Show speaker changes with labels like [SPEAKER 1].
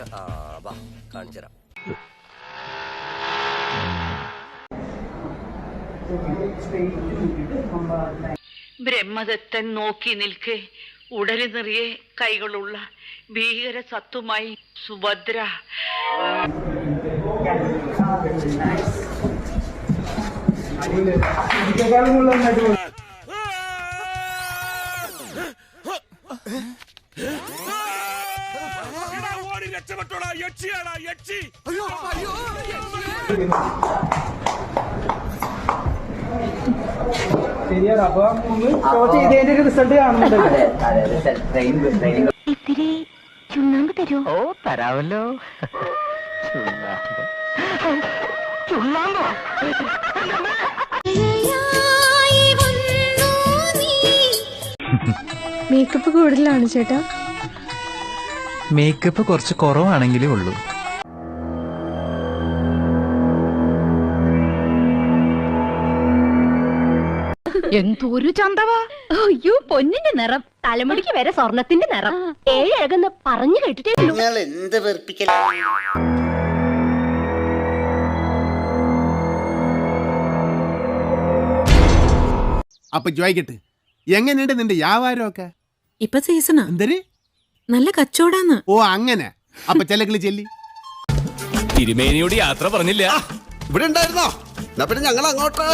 [SPEAKER 1] എന്തെങ്കിലും കാണിച്ചു തരാം.
[SPEAKER 2] ബ്രഹ്മദത്തൻ നോക്കി നിൽക്കെ ഉടല് നിറയെ കൈകളുള്ള ഭീകര സത്തുമായി സുഭദ്ര.
[SPEAKER 3] ശരിയാണ്. അപ്പൊ ഷോ ചെയ്തതിന്റെ ഒരു റിസൾട്ട് കാണുന്നുണ്ടല്ലോ.
[SPEAKER 4] ഇത്തിരി ചുണ്ണാമ്പ് തരുമോ?
[SPEAKER 1] ഓ തരാമല്ലോ. ചുണ്ണാമ്പോ
[SPEAKER 4] മേക്കപ്പ് കൂടുതലാണ് ചേട്ടാ.
[SPEAKER 5] മേക്കപ്പ് കുറച്ച് കുറവാണെങ്കിലേ ഉള്ളൂ.
[SPEAKER 4] എന്തൊരു ചന്തവാ. അയ്യോ പൊന്നിന്റെ നിറം, തലമുടിക്ക് വരെ സ്വർണത്തിന്റെ നിറം. ഏഴഴകെന്ന് പറഞ്ഞു കേട്ടിട്ടേ ഉള്ളൂ.
[SPEAKER 6] എന്ത് വെറുപ്പിക്കല.
[SPEAKER 7] അപ്പൊ ചോദിക്കട്ടെ, എങ്ങനെയുണ്ട് നിന്റെ വ്യാപാരമൊക്കെ?
[SPEAKER 8] ഇപ്പൊ സീസണാ.
[SPEAKER 7] എന്തര്
[SPEAKER 8] നല്ല കച്ചവടാന്ന്.
[SPEAKER 7] ഓ അങ്ങനെ. അപ്പൊ ചെലക്കളി ചെല്ലി.
[SPEAKER 9] തിരുമേനിയോട് യാത്ര പറഞ്ഞില്ല.
[SPEAKER 6] ഇവിടെ ഉണ്ടായിരുന്നോ? പിന്നെ ഞങ്ങൾ അങ്ങോട്ട്